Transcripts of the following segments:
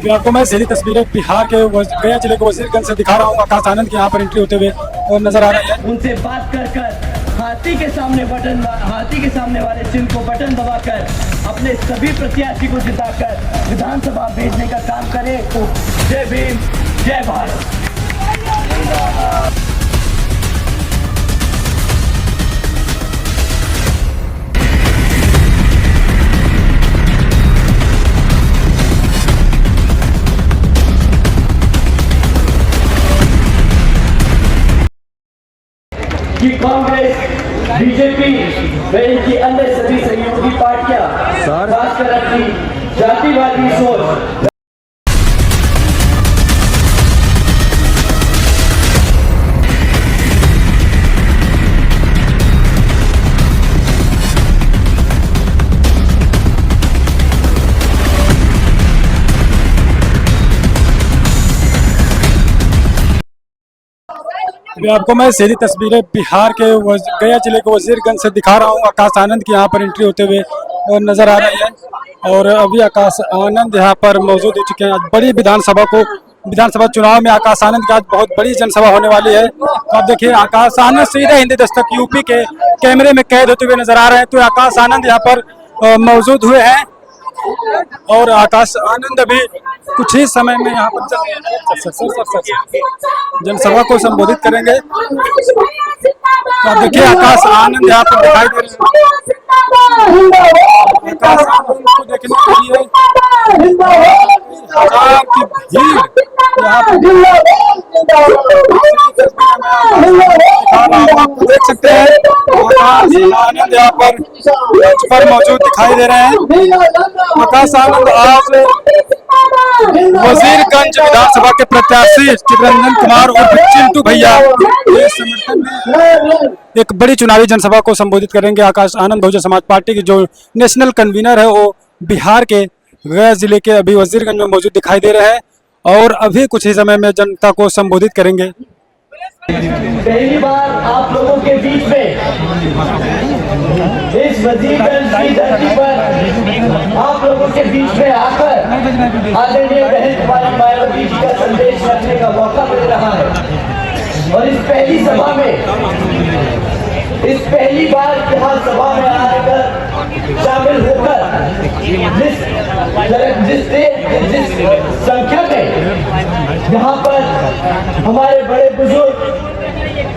अभी आपको मैं सीधी तस्वीरें बिहार के गया जिले के वजीरगंज से दिखा रहा हूँ। आकाश आनंद की यहाँ पर एंट्री होते हुए और नजर आ रही है। उनसे बात कर हाथी के सामने वाले चिन्ह को बटन दबाकर अपने सभी प्रत्याशी को जिताकर विधानसभा भेजने का काम करे। तो जय भीम, जय भारत। कि कांग्रेस, बीजेपी व इनकी अन्य सभी सहयोगी पार्टियां खासकर अपनी जातिवादी सोच अभी आपको मैं सीधी तस्वीरें बिहार के गया जिले के वजीरगंज से दिखा रहा हूँ। आकाश आनंद की यहाँ पर एंट्री होते हुए और नजर आ रही है। और अभी आकाश आनंद यहाँ पर मौजूद हो चुके हैं। आज बड़ी विधानसभा चुनाव में आकाश आनंद की आज बहुत बड़ी जनसभा होने वाली है। अब देखिए आकाश आनंद सीधे हिंदी दस्तक यूपी के कैमरे में कैद होते हुए नजर आ रहे हैं। तो आकाश आनंद यहाँ पर मौजूद हुए हैं और आकाश आनंद अभी कुछ ही समय में यहाँ पर जनसभा को संबोधित करेंगे। तो देखिए आकाश आनंद यहाँ पर दिखाई दे रहे हैं। आकाश आनंद को देखने के लिए हजार की भीड़ यहाँ पर देख सकते हैं। आकाश आनंद यहाँ पर मौजूद दिखाई दे रहे हैं। आकाश आनंद आज वजीरगंज विधानसभा के प्रत्याशी चित्ररंजन कुमार और चिंटू भैया के समर्थन में एक बड़ी चुनावी जनसभा को संबोधित करेंगे। आकाश आनंद बहुजन समाज पार्टी के जो नेशनल कन्वीनर है वो बिहार के गया जिले के अभी वजीरगंज में मौजूद दिखाई दे रहे हैं और अभी कुछ ही समय में जनता को संबोधित करेंगे। पहली बार आप लोगों के बीच में इस वजीरगंज की धरती पर आप लोगों के बीच में आकर आदरणीय बहन कुमारी मायावती जी का संदेश रखने का मौका मिल रहा है। और इस पहली सभा में पहली बार यहाँ सभा में आकर शामिल होकर जिस संख्या में यहाँ पर हमारे बड़े बुजुर्ग,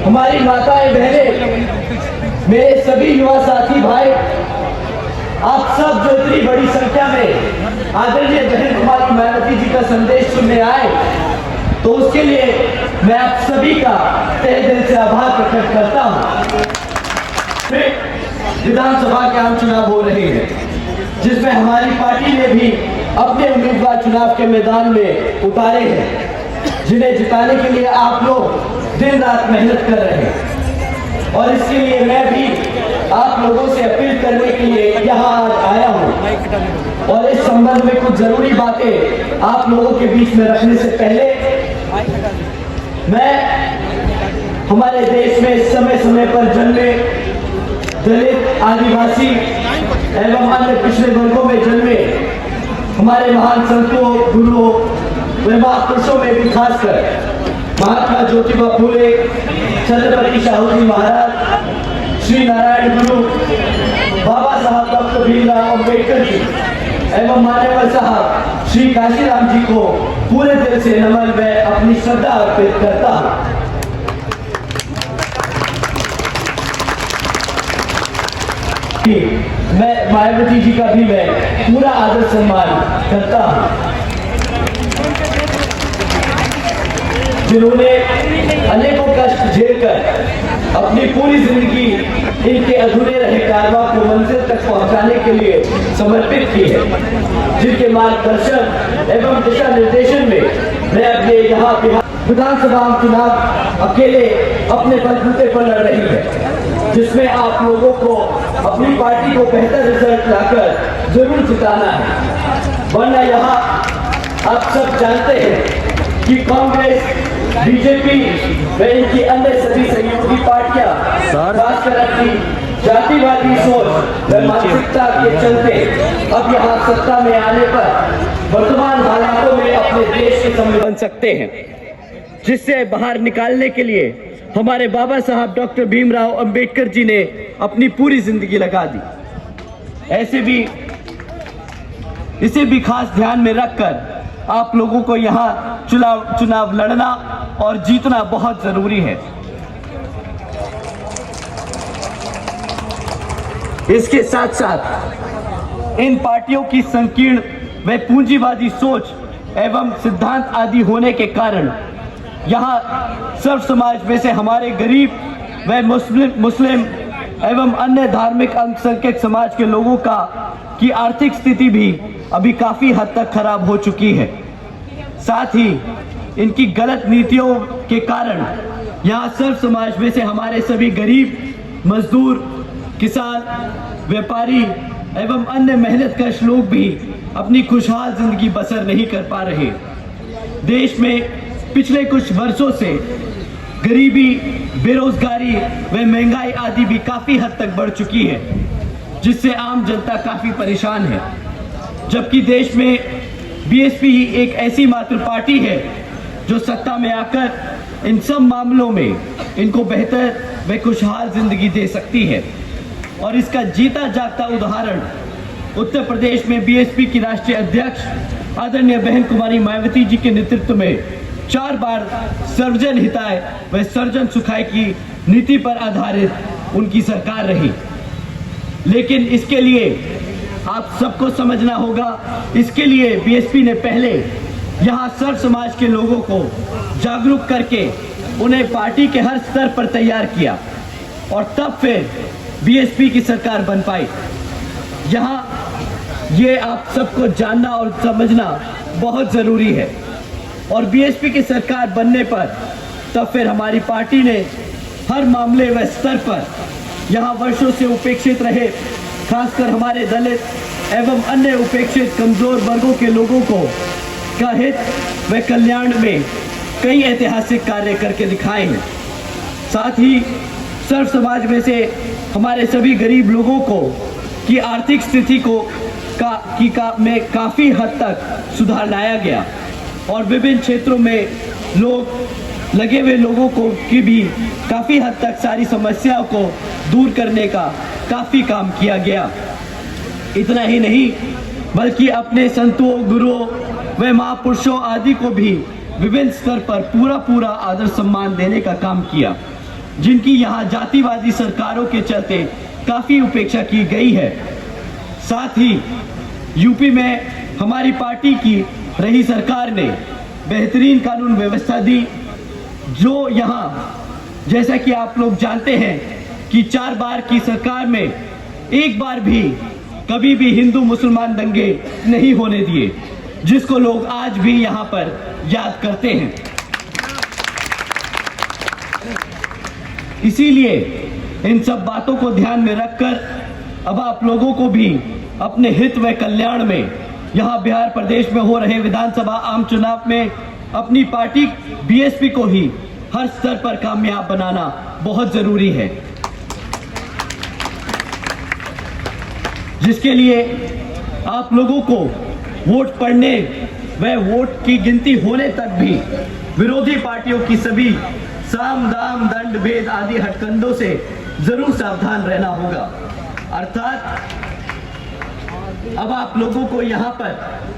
हमारी माताएं बहनें, मेरे सभी युवा साथी भाई, आप सब जो इतनी बड़ी संख्या में आदरणीय बहन कुमारी मायावती जी का संदेश सुनने आए, तो उसके लिए मैं आप सभी का तहे दिल से आभार प्रकट करता हूँ। विधानसभा के आम चुनाव हो रहे हैं जिसमें हमारी पार्टी ने भी अपने उम्मीदवार चुनाव के मैदान में उतारे हैं, जिन्हें जिताने के लिए आप लोग दिन रात मेहनत कर रहे हैं। और इसके लिए मैं भी आप लोगों से अपील करने के लिए यहाँ आज आया हूँ। और इस संबंध में कुछ जरूरी बातें आप लोगों के बीच में रखने से पहले मैं हमारे देश में समय समय पर जन्मे दलित, आदिवासी एवं अन्य पिछड़े वर्गों में जन्मे हमारे महान संतों, गुरुओं व महापुरुषों में भी खासकर महात्मा ज्योतिबा फूले, छत्रपति शाहू जी महाराज, श्री नारायण गुरु, बाबा साहब डॉक्टर भीमराव अम्बेडकर जी एवं मान्यवर साहब श्री काशीराम जी को पूरे दिल से नमन में अपनी श्रद्धा अर्पित करता हूँ। मैं मायावती जी का भी मैं पूरा आदर सम्मान करता हूँ, जिन्होंने अनेकों कष्ट झेलकर अपनी पूरी जिंदगी इनके अधूरे रहे कारवां को मंजिल तक पहुंचाने के लिए समर्पित की है, जिनके मार्गदर्शन एवं दिशा निर्देशन में मैं अपने यहाँ विधानसभा चुनाव अकेले अपने बलबूते पर लड़ रही है, जिसमें आप लोगों को अपनी पार्टी को बेहतर रिजल्ट लाकर जरूर जिताना है। वरना यहाँ आप सब जानते हैं कि कांग्रेस, बीजेपी व इनकी अन्य सभी सहयोगी पार्टियां खासकर अपनी जातिवादी सोच व मानसिकता के चलते अब यहाँ सत्ता में आने पर वर्तमान हालातों में अपने देश के संविधान बन सकते हैं, जिससे बाहर निकालने के लिए हमारे बाबा साहब डॉक्टर भीमराव अंबेडकर जी ने अपनी पूरी जिंदगी लगा दी। इसे भी खास ध्यान में रखकर आप लोगों को यहाँ चुनाव लड़ना और जीतना बहुत जरूरी है। इसके साथ साथ इन पार्टियों की संकीर्ण व पूंजीवादी सोच एवं सिद्धांत आदि होने के कारण यहाँ सर्व समाज में से हमारे गरीब व मुस्लिम एवं अन्य धार्मिक अल्पसंख्यक समाज के लोगों की आर्थिक स्थिति भी अभी काफी हद तक खराब हो चुकी है। साथ ही इनकी गलत नीतियों के कारण यहाँ सर्व समाज में से हमारे सभी गरीब, मजदूर, किसान, व्यापारी एवं अन्य मेहनतकश लोग भी अपनी खुशहाल जिंदगी बसर नहीं कर पा रहे। देश में पिछले कुछ वर्षों से गरीबी, बेरोजगारी व महंगाई आदि भी काफी हद तक बढ़ चुकी है, जिससे आम जनता काफी परेशान है। जबकि देश में बीएसपी ही एक ऐसी मात्र पार्टी है जो सत्ता में आकर इन सब मामलों में इनको बेहतर व खुशहाल जिंदगी दे सकती है। और इसका जीता जागता उदाहरण उत्तर प्रदेश में बीएसपी की राष्ट्रीय अध्यक्ष आदरणीय बहन कुमारी मायावती जी के नेतृत्व में 4 बार सर्वजन हिताय व सर्वजन सुखाय की नीति पर आधारित उनकी सरकार रही। लेकिन इसके लिए आप सबको समझना होगा, इसके लिए बीएसपी ने पहले यहाँ सर्व समाज के लोगों को जागरूक करके उन्हें पार्टी के हर स्तर पर तैयार किया और तब फिर बीएसपी की सरकार बन पाई। यहाँ ये आप सबको जानना और समझना बहुत ज़रूरी है। और बीएसपी की सरकार बनने पर तब फिर हमारी पार्टी ने हर मामले व स्तर पर यहाँ वर्षों से उपेक्षित रहे, खासकर हमारे दलित एवं अन्य उपेक्षित कमजोर वर्गों के लोगों को का हित व कल्याण में कई ऐतिहासिक कार्य करके दिखाए हैं। साथ ही सर्व समाज में से हमारे सभी गरीब लोगों को की आर्थिक स्थिति में काफ़ी हद तक सुधार लाया गया और विभिन्न क्षेत्रों में लगे हुए लोगों को की भी काफ़ी हद तक सारी समस्याओं को दूर करने का काफ़ी काम किया गया। इतना ही नहीं बल्कि अपने संतों, गुरुओं व महापुरुषों आदि को भी विभिन्न स्तर पर पूरा आदर सम्मान देने का काम किया, जिनकी यहाँ जातिवादी सरकारों के चलते काफ़ी उपेक्षा की गई है। साथ ही यूपी में हमारी पार्टी की रही सरकार ने बेहतरीन कानून व्यवस्था दी, जो यहाँ जैसा कि आप लोग जानते हैं कि 4 बार की सरकार में एक बार भी कभी भी हिंदू मुसलमान दंगे नहीं होने दिए, जिसको लोग आज भी यहाँ पर याद करते हैं। इसीलिए इन सब बातों को ध्यान में रखकर अब आप लोगों को भी अपने हित व कल्याण में यहाँ बिहार प्रदेश में हो रहे विधानसभा आम चुनाव में अपनी पार्टी बीएसपी को ही हर स्तर पर कामयाब बनाना बहुत जरूरी है, जिसके लिए आप लोगों को वोट पड़ने व वोट की गिनती होने तक भी विरोधी पार्टियों की सभी साम दाम दंड भेद आदि हटकंडों से जरूर सावधान रहना होगा। अर्थात अब आप लोगों को यहाँ पर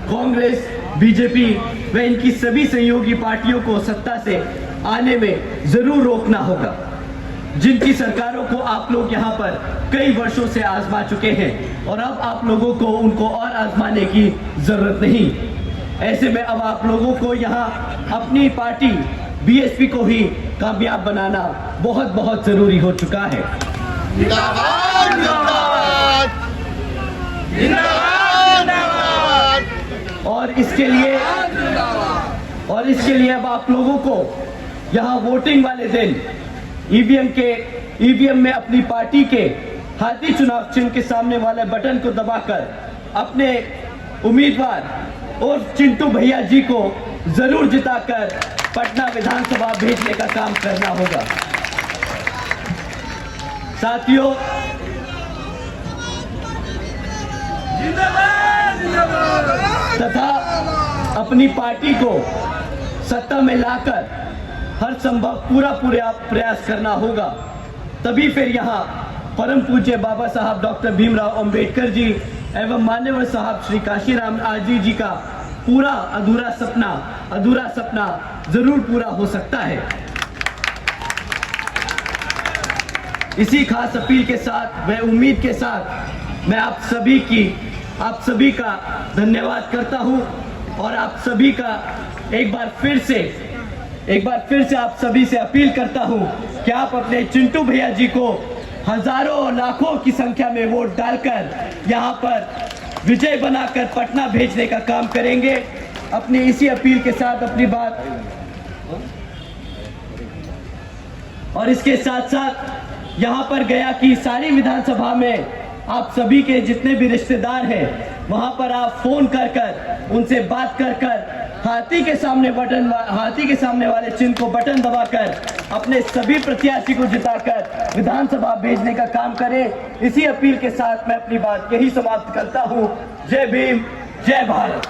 कांग्रेस, बीजेपी व इनकी सभी सहयोगी पार्टियों को सत्ता से आने में जरूर रोकना होगा, जिनकी सरकारों को आप लोग यहाँ पर कई वर्षों से आजमा चुके हैं और अब आप लोगों को उनको और आजमाने की जरूरत नहीं। ऐसे में अब आप लोगों को यहाँ अपनी पार्टी बीएसपी को ही कामयाब बनाना बहुत जरूरी हो चुका है। जिंदाबाद जिंदाबाद जिंदाबाद। और इसके लिए अब आप लोगों को यहाँ वोटिंग वाले दिन ईवीएम में अपनी पार्टी के हाथी चुनाव चिन्ह के सामने वाले बटन को दबाकर अपने उम्मीदवार और चिंटू भैया जी को जरूर जिताकर पटना विधानसभा भेजने का काम करना होगा। साथियों, तथा अपनी पार्टी को सत्ता में लाकर हर संभव पूरा प्रयास करना होगा। तभी फिर यहाँ परम पूज्य बाबा साहब डॉक्टर भीमराव अंबेडकर जी एवं मान्यवर साहब श्री काशीराम आरजी जी का पूरा अधूरा सपना जरूर पूरा हो सकता है। इसी खास अपील के साथ व उम्मीद के साथ मैं आप सभी का धन्यवाद करता हूं और आप सभी का एक बार फिर से आप सभी से अपील करता हूं कि आप अपने चिंटू भैया जी को हजारों और लाखों की संख्या में वोट डालकर यहां पर विजय बनाकर पटना भेजने का काम करेंगे। अपनी इसी अपील के साथ अपनी बात और इसके साथ साथ यहां पर गया कि सारी विधानसभा में आप सभी के जितने भी रिश्तेदार हैं वहां पर आप फोन कर उनसे बात कर हाथी के सामने वाले चिन्ह को बटन दबाकर अपने सभी प्रत्याशी को जिताकर विधानसभा भेजने का काम करें। इसी अपील के साथ मैं अपनी बात यही समाप्त करता हूं। जय भीम, जय भारत।